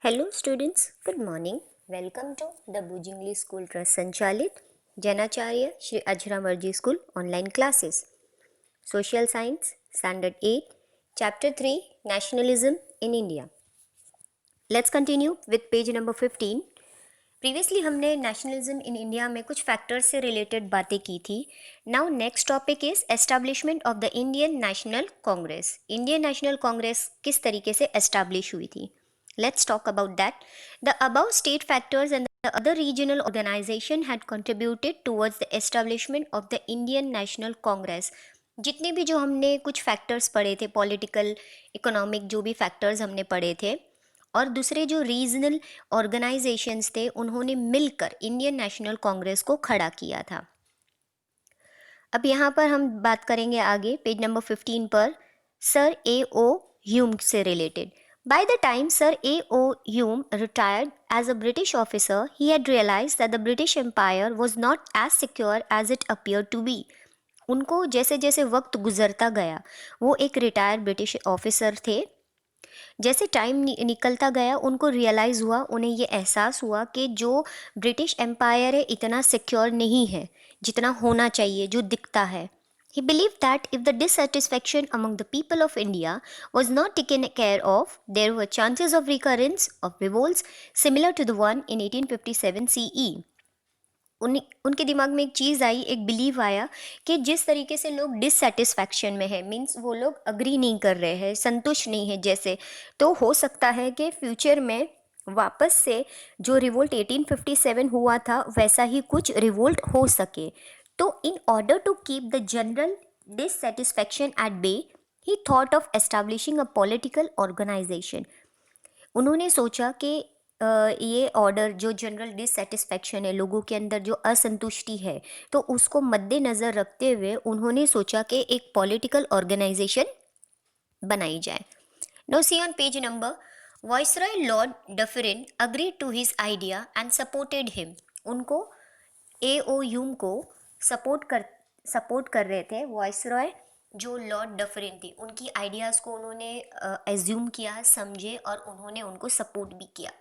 Hello students, good morning. Welcome to the Bhuj English school trust संचालित जैनाचार्य Shri Ajramarji school online classes. Social science standard 8 chapter 3 nationalism in India. Let's continue with page number 15। Previously हमने nationalism in India में कुछ factors से related बातें की थी। Now next topic is establishment of the Indian National Congress. Indian National Congress किस तरीके से एस्टैब्लिश हुई थी? Let's talk about that. The above state factors and the other regional organization had contributed towards the establishment of the Indian National Congress. जितने भी जो हमने कुछ फैक्टर्स पढ़े थे, पॉलिटिकल इकोनॉमिक जो भी फैक्टर्स हमने पढ़े थे, और दूसरे जो रीजनल ऑर्गेनाइजेशंस थे, उन्होंने मिलकर इंडियन नेशनल कांग्रेस को खड़ा किया था। अब यहाँ पर हम बात करेंगे आगे पेज नंबर 15 पर सर A.O. ह्यूम से related. By the time Sir A.O. Hume retired as a British officer, he had realized that the British Empire was not as secure as it appeared to be. उनको जैसे जैसे वक्त गुजरता गया, वो एक retired British officer थे। जैसे टाइम निकलता गया उनको रियलाइज़ हुआ, उन्हें ये एहसास हुआ कि जो ब्रिटिश एम्पायर है इतना सिक्योर नहीं है जितना होना चाहिए, जो दिखता है। He believed that if the dissatisfaction among the people of India was not taken care of, there were chances of recurrence of revolts similar to the one in 1857 CE. उनके दिमाग में एक चीज़ आई, एक बिलीव आया कि जिस तरीके से लोग डिससेटिस्फैक्शन में है, मीन्स वो लोग अग्री नहीं कर रहे हैं, संतुष्ट नहीं है जैसे, तो हो सकता है कि फ्यूचर में वापस से जो रिवोल्ट 1857 हुआ था वैसा ही कुछ रिवोल्ट हो सके। तो in order to keep the general dissatisfaction at bay, he thought of establishing a political organisation. उन्होंने सोचा कि ये ऑर्डर जो जनरल डिससेटिस्फैक्शन है, लोगों के अंदर जो असंतुष्टि है, तो उसको मद्देनज़र रखते हुए उन्होंने सोचा कि एक पॉलिटिकल ऑर्गेनाइजेशन बनाई जाए। Now see on page number, viceroy Lord Dufferin agreed to his idea and supported him. उनको A.O. ह्यूम को सपोर्ट कर रहे थे वाइसरॉय जो लॉर्ड डफरिन थी, उनकी आइडियाज़ को उन्होंने एज्यूम किया, समझे और उन्होंने उनको सपोर्ट भी किया।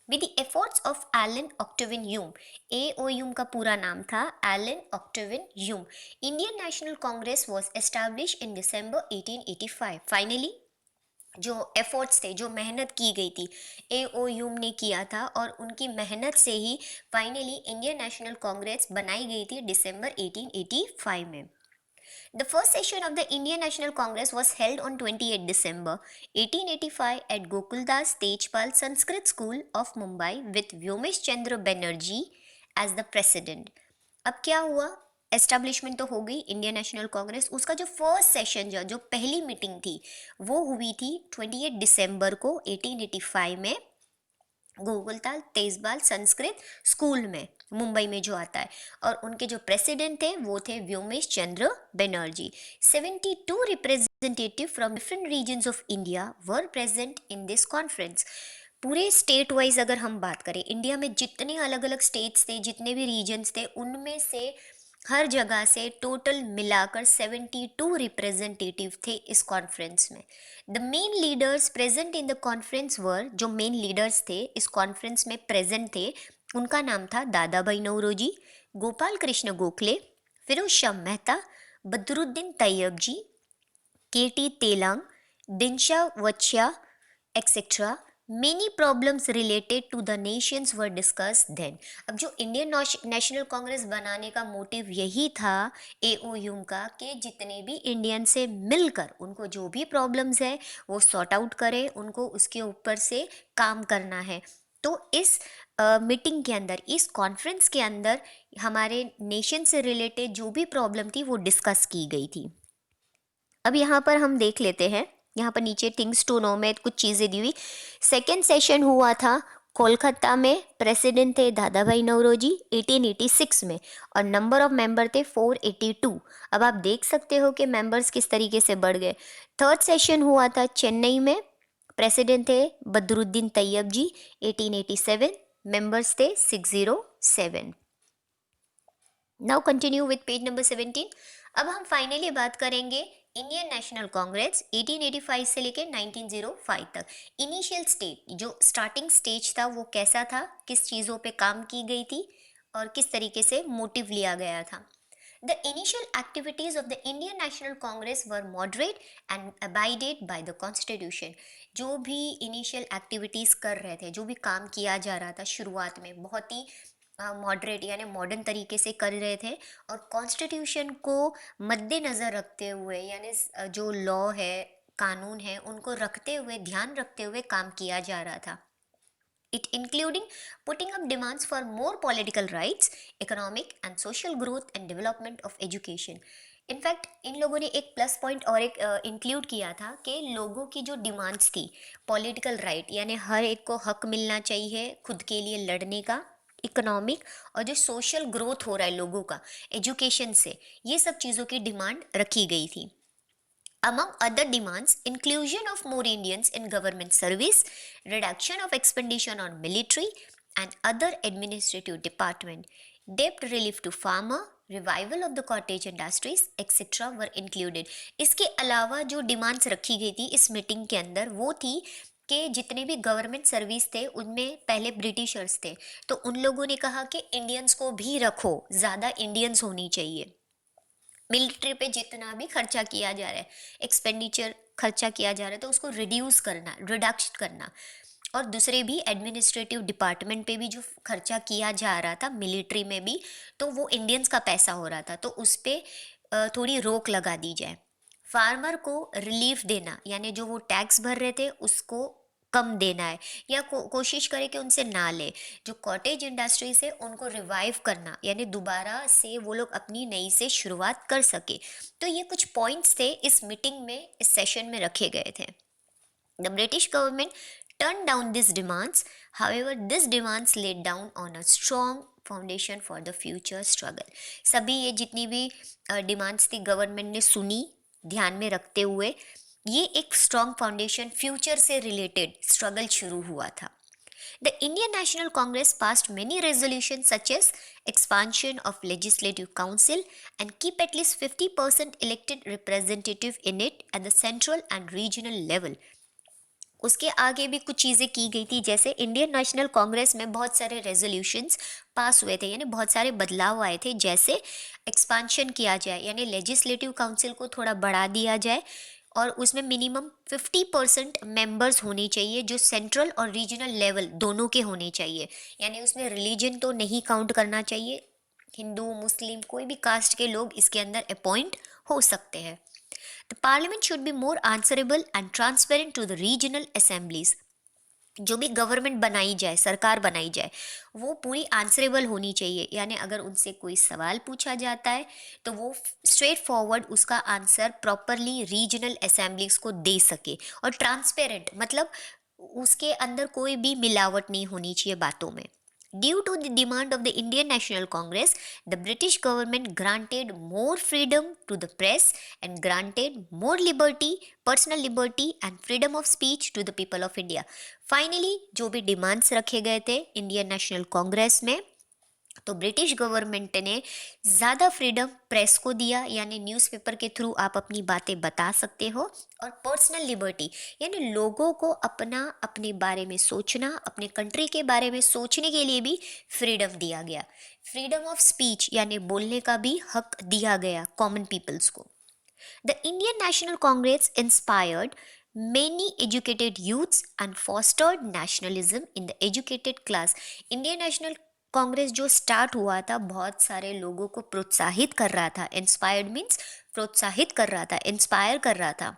With the efforts of Allan Octavian Hume, A.O. Hume का पूरा नाम था Allan Octavian Hume, Indian National Congress was establish in December 1885। Finally जो एफर्ट्स थे, जो मेहनत की गई थी, A.O. ह्यूम ने किया था और उनकी मेहनत से ही फाइनली इंडियन नेशनल कांग्रेस बनाई गई थी दिसंबर 1885 में। The first session of the Indian National Congress was held on 28 December 1885 at Gokuldas Tejpal Sanskrit School of Mumbai with Vyomesh Chandra Banerjee as the president. अब क्या हुआ, एस्टेब्लिशमेंट तो हो गई इंडियन नेशनल कांग्रेस। उसका जो फर्स्ट सेशन जो पहली मीटिंग थी वो हुई थी 28 दिसंबर को 1885 में गोकुलताल तेजपाल संस्कृत स्कूल में, मुंबई में जो आता है, और उनके जो प्रेसिडेंट थे वो थे Womesh Chandra Banerjee. 72 representative from different regions of India were present in this conference. पूरे स्टेट वाइज अगर हम बात करें, इंडिया में जितने अलग अलग स्टेट्स थे, जितने भी रीजन्स थे, उनमें से हर जगह से टोटल मिलाकर 72 रिप्रेजेंटेटिव थे इस कॉन्फ्रेंस में। The main leaders present in the conference were, जो मेन लीडर्स थे इस कॉन्फ्रेंस में प्रेजेंट थे, उनका नाम था Dadabhai Naoroji, Gopal Krishna Gokhale, Pherozeshah Mehta, Badruddin Tyabji, K T. Telang, Dinshaw Wacha, etcetera. Many problems related to the nations were discussed then. अब जो इंडियन नेशनल कांग्रेस बनाने का मोटिव यही था A.O. ह्यूम का कि जितने भी इंडियन से मिलकर उनको जो भी प्रॉब्लम्स है वो सॉर्ट आउट करें, उनको उसके ऊपर से काम करना है। तो इस मीटिंग के अंदर, इस कॉन्फ्रेंस के अंदर हमारे नेशन से रिलेटेड जो भी प्रॉब्लम थी वो डिस्कस की गई थी। अब यहाँ पर हम देख लेते हैं, यहाँ पर नीचे थिंग्स टू नो में कुछ चीज़ें दी हुई। सेकेंड सेशन हुआ था कोलकाता में, प्रेसिडेंट थे दादा भाई नौरोजी 1886 में, और नंबर ऑफ मेंबर थे 482। अब आप देख सकते हो कि मेंबर्स किस तरीके से बढ़ गए। थर्ड सेशन हुआ था चेन्नई में, प्रेसिडेंट थे बदरुद्दीन तैयब जी 1887, मेंबर्स थे 607। Now continue with page number 17। अब हम फाइनली बात करेंगे इंडियन नेशनल कांग्रेस 1885 से लेकर 1905 तक इनिशियल स्टेट जो स्टार्टिंग स्टेज था वो कैसा था, किस चीज़ों पे काम की गई थी और किस तरीके से मोटिव लिया गया था। The initial activities of the Indian National Congress were moderate and abided by the Constitution. जो भी इनिशियल एक्टिविटीज़ कर रहे थे, जो भी काम किया जा रहा था शुरुआत में बहुत ही मॉडरेट यानी मॉडर्न तरीके से कर रहे थे और कॉन्स्टिट्यूशन को मद्देनज़र रखते हुए यानी जो लॉ है, कानून है, उनको रखते हुए, ध्यान रखते हुए काम किया जा रहा था। It including putting up demands for more political rights, economic and social growth and development of education. In fact इन लोगों ने एक प्लस पॉइंट और एक इंक्लूड किया था कि लोगों की जो डिमांड्स थी, पॉलिटिकल राइट यानी हर एक को हक मिलना चाहिए खुद के लिए लड़ने का, इकोनॉमिक और जो सोशल ग्रोथ हो रहा है लोगों का एजुकेशन से, ये सब चीज़ों की डिमांड रखी गई थी। Among other demands, inclusion of more Indians in government service, reduction of expenditure on military and other administrative department, debt relief to farmer, revival of the cottage industries, etc. were included. इसके अलावा जो demands रखी गई थी इस meeting के अंदर वो थी कि जितने भी गवर्नमेंट सर्विस थे उनमें पहले ब्रिटिशर्स थे, तो उन लोगों ने कहा कि इंडियंस को भी रखो, ज़्यादा इंडियंस होनी चाहिए। मिलिट्री पे जितना भी खर्चा किया जा रहा है, एक्सपेंडिचर खर्चा किया जा रहा है, तो उसको रिड्यूस करना, रिडक्शन करना। और दूसरे भी एडमिनिस्ट्रेटिव डिपार्टमेंट पे भी जो खर्चा किया जा रहा था मिलिट्री में भी, तो वो इंडियंस का पैसा हो रहा था, तो उस पर थोड़ी रोक लगा दी जाए। फार्मर को रिलीफ देना यानी जो वो टैक्स भर रहे थे उसको कम देना है या कोशिश करे कि उनसे ना ले। जो कॉटेज इंडस्ट्रीज है उनको रिवाइव करना यानी दोबारा से वो लोग अपनी नई से शुरुआत कर सके। तो ये कुछ पॉइंट्स थे इस मीटिंग में, इस सेशन में रखे गए थे। The British government turned down these demands. However, these demands laid down on a strong foundation for the future struggle. सभी ये जितनी भी डिमांड्स थी गवर्नमेंट ने सुनी, ध्यान में रखते हुए ये एक स्ट्रॉन्ग फाउंडेशन फ्यूचर से रिलेटेड स्ट्रगल शुरू हुआ था। The Indian National Congress passed many resolutions such as expansion of legislative council and keep at least 50% elected representative in it at the central and regional level. उसके आगे भी कुछ चीज़ें की गई थी, जैसे इंडियन नेशनल कांग्रेस में बहुत सारे रेजोल्यूशंस पास हुए थे यानी बहुत सारे बदलाव आए थे, जैसे एक्सपांशन किया जाए यानी लेजिस्लेटिव काउंसिल को थोड़ा बढ़ा दिया जाए और उसमें मिनिमम 50% मेंबर्स होने चाहिए जो सेंट्रल और रीजनल लेवल दोनों के होने चाहिए, यानी उसमें रिलीजन तो नहीं काउंट करना चाहिए, हिंदू मुस्लिम कोई भी कास्ट के लोग इसके अंदर अपॉइंट हो सकते हैं। The parliament should be more answerable and transparent to the regional assemblies. जो भी गवर्नमेंट बनाई जाए, सरकार बनाई जाए, वो पूरी आंसरेबल होनी चाहिए, यानी अगर उनसे कोई सवाल पूछा जाता है तो वो स्ट्रेट फॉरवर्ड उसका आंसर प्रॉपरली रीजनल असेंबलीज को दे सके और ट्रांसपेरेंट मतलब उसके अंदर कोई भी मिलावट नहीं होनी चाहिए बातों में। Due to the demand of the Indian National Congress, the British government granted more freedom to the press and granted more liberty, personal liberty and freedom of speech to the people of India. Finally, जो भी demands रखे गए थे Indian National Congress में, तो British government ने ज़्यादा freedom press को दिया, यानी न्यूज़पेपर के थ्रू आप अपनी बातें बता सकते हो, और पर्सनल लिबर्टी यानी लोगों को अपना अपने बारे में सोचना, अपने कंट्री के बारे में सोचने के लिए भी फ्रीडम दिया गया। फ्रीडम ऑफ स्पीच यानी बोलने का भी हक दिया गया कॉमन पीपल्स को। The Indian National Congress inspired many educated youths and fostered nationalism in the educated class. Indian National Congress जो स्टार्ट हुआ था बहुत सारे लोगों को प्रोत्साहित कर रहा था, इंस्पायर्ड मीन्स प्रोत्साहित कर रहा था, इंस्पायर कर रहा था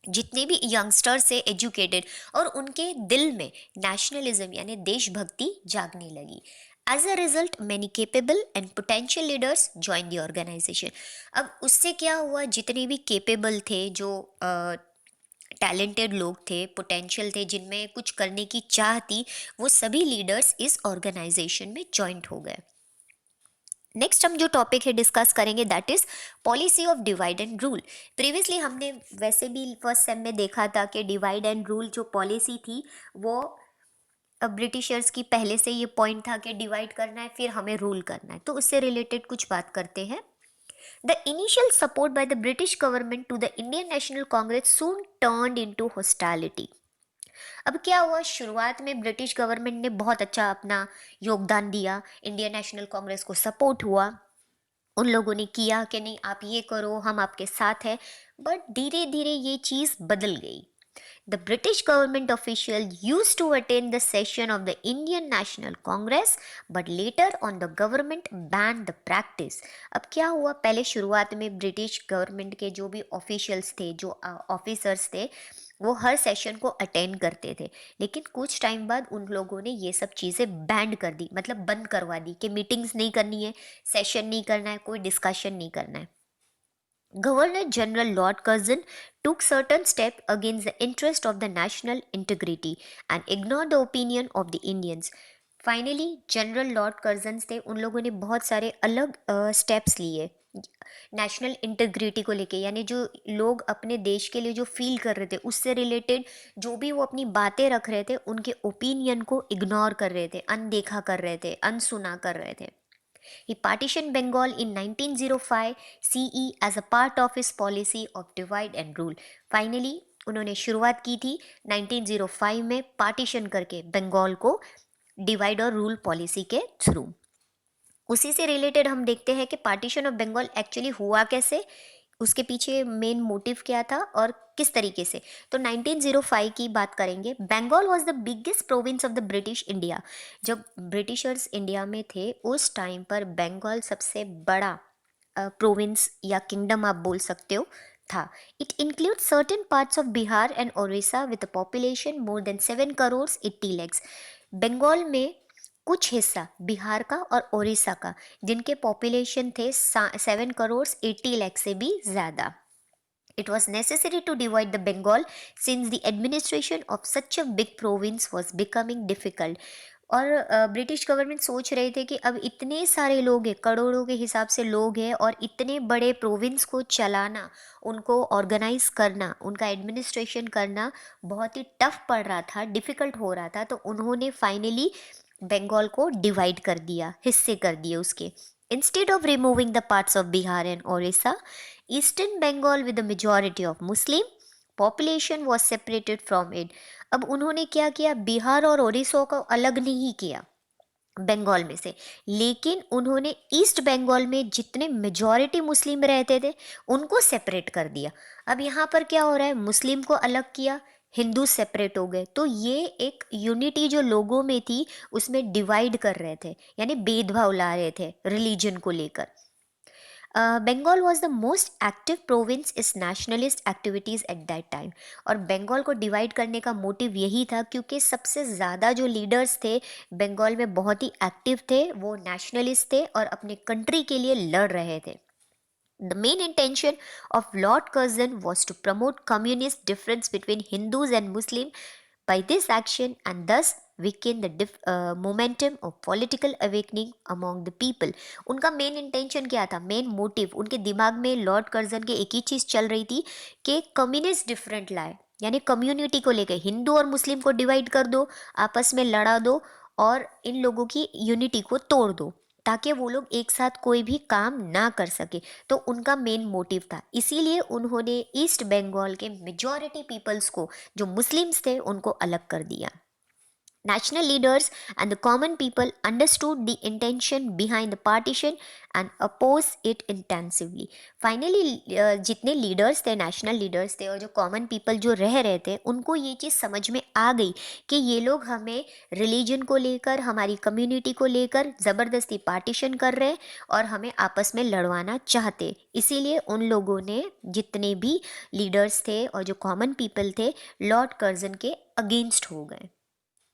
जितने भी यंगस्टर्स से एजुकेटेड, और उनके दिल में नेशनलिज्म यानी देशभक्ति जागने लगी। As a result many capable and potential leaders join the organisation. अब उससे क्या हुआ, जितने भी केपेबल थे, जो टैलेंटेड लोग थे, पोटेंशियल थे, जिनमें कुछ करने की चाह थी, वो सभी लीडर्स इस ऑर्गेनाइजेशन में ज्वाइंट हो गए। नेक्स्ट हम जो टॉपिक है डिस्कस करेंगे that is policy of divide and rule. Previously हमने वैसे भी फर्स्ट सेम में देखा था कि डिवाइड एंड रूल जो पॉलिसी थी वो ब्रिटिशर्स की पहले से ये पॉइंट था कि डिवाइड करना है फिर हमें रूल करना है, तो उससे रिलेटेड कुछ बात करते हैं। The initial support by the British government to the Indian National Congress soon turned into hostility. अब क्या हुआ, शुरुआत में ब्रिटिश गवर्नमेंट ने बहुत अच्छा अपना योगदान दिया, इंडियन नेशनल कांग्रेस को सपोर्ट हुआ, उन लोगों ने किया कि नहीं आप ये करो, हम आपके साथ हैं। बट धीरे धीरे ये चीज़ बदल गई। The British government official used to attend the session of the Indian National Congress, but later on the government banned the practice. अब क्या हुआ, पहले शुरुआत में ब्रिटिश गवर्नमेंट के जो भी ऑफिशियल्स थे, जो ऑफिसर्स थे, वो हर सेशन को अटेंड करते थे, लेकिन कुछ टाइम बाद उन लोगों ने ये सब चीज़ें बैंड कर दी, मतलब बंद करवा दी कि मीटिंग्स नहीं करनी है, सेशन नहीं करना है, कोई डिस्कशन नहीं करना है। Governor General Lord Curzon took certain steps against the interest of the national integrity and ignored the opinion of the Indians. Finally general lord Curzons थे, उन लोगों ने बहुत सारे अलग स्टेप्स लिए नेशनल इंटीग्रिटी को लेके, यानी जो लोग अपने देश के लिए जो फील कर रहे थे उससे रिलेटेड जो भी वो अपनी बातें रख रहे थे, उनके ओपिनियन को इग्नोर कर रहे थे, अनदेखा कर रहे थे, अनसुना कर रहे थे। He partitioned Bengal in 1905 CE as a part of his policy of divide and rule. Finally, उन्होंने शुरुआत की थी 1905 में पार्टीशन करके बंगाल को डिवाइड और रूल पॉलिसी के थ्रू। उसी से रिलेटेड हम देखते हैं कि पार्टीशन ऑफ बंगाल एक्चुअली हुआ कैसे, उसके पीछे मेन मोटिव क्या था और किस तरीके से। तो 1905 की बात करेंगे। Bengal was the biggest province of the British India. जब ब्रिटिशर्स इंडिया में थे उस टाइम पर बंगाल सबसे बड़ा प्रोविंस या किंगडम आप बोल सकते हो था। It include certain parts of Bihar and Odisha with a population more than 7 crore 80 lakhs. Bengal में कुछ हिस्सा बिहार का और ओडिशा का, जिनके पॉपुलेशन थे 7 करोड़ 80 लाख से भी ज़्यादा। It was necessary to divide the Bengal since the administration of such a big province was becoming difficult. और ब्रिटिश गवर्नमेंट सोच रहे थे कि अब इतने सारे लोग हैं, करोड़ों के हिसाब से लोग हैं, और इतने बड़े प्रोविंस को चलाना, उनको ऑर्गेनाइज करना, उनका एडमिनिस्ट्रेशन करना बहुत ही टफ पड़ रहा था, डिफ़िकल्ट हो रहा था। तो उन्होंने फाइनली बंगाल को डिवाइड कर दिया, हिस्से कर दिए उसके। Instead of removing the parts of Bihar and Odisha, eastern Bengal with the majority of Muslim population was separated from it. अब उन्होंने क्या किया, बिहार और ओडिशा को अलग नहीं किया बंगाल में से, लेकिन उन्होंने ईस्ट बंगाल में जितने मेजॉरिटी मुस्लिम रहते थे उनको सेपरेट कर दिया। अब यहाँ पर क्या हो रहा है, मुस्लिम को अलग किया, हिंदू सेपरेट हो गए। तो ये एक यूनिटी जो लोगों में थी उसमें डिवाइड कर रहे थे, यानी भेदभाव ला रहे थे रिलीजन को लेकर। Bengal was the most active province इस nationalist activities at that time. और बंगाल को डिवाइड करने का मोटिव यही था क्योंकि सबसे ज़्यादा जो लीडर्स थे बंगाल में बहुत ही एक्टिव थे, वो नेशनलिस्ट थे और अपने कंट्री के लिए लड़ रहे थे। The main intention of Lord Curzon was to promote communist difference between Hindus and Muslims by this action and thus weaken the momentum of political awakening among the people. उनका main intention क्या था, main motive उनके दिमाग में Lord Curzon के एक ही चीज़ चल रही थी कि कम्युनिस्ट डिफरेंट लाए, यानी कम्युनिटी को लेकर हिंदू और मुस्लिम को डिवाइड कर दो, आपस में लड़ा दो और इन लोगों की यूनिटी को तोड़ दो ताकि वो लोग एक साथ कोई भी काम ना कर सके। तो उनका मेन मोटिव था, इसीलिए उन्होंने ईस्ट बंगाल के मेजॉरिटी पीपल्स को, जो मुस्लिम्स थे, उनको अलग कर दिया। National leaders and the common people understood the intention behind the partition and opposed it intensively. Finally, जितने लीडर्स थे, नेशनल लीडर्स थे, और जो कॉमन पीपल जो रह रहे थे, उनको ये चीज़ समझ में आ गई कि ये लोग हमें रिलीजन को लेकर, हमारी कम्युनिटी को लेकर ज़बरदस्ती पार्टीशन कर रहे हैं और हमें आपस में लड़वाना चाहते। इसीलिए उन लोगों ने, जितने भी लीडर्स थे और जो कॉमन पीपल थे, लॉर्ड कर्जन के अगेंस्ट हो गए।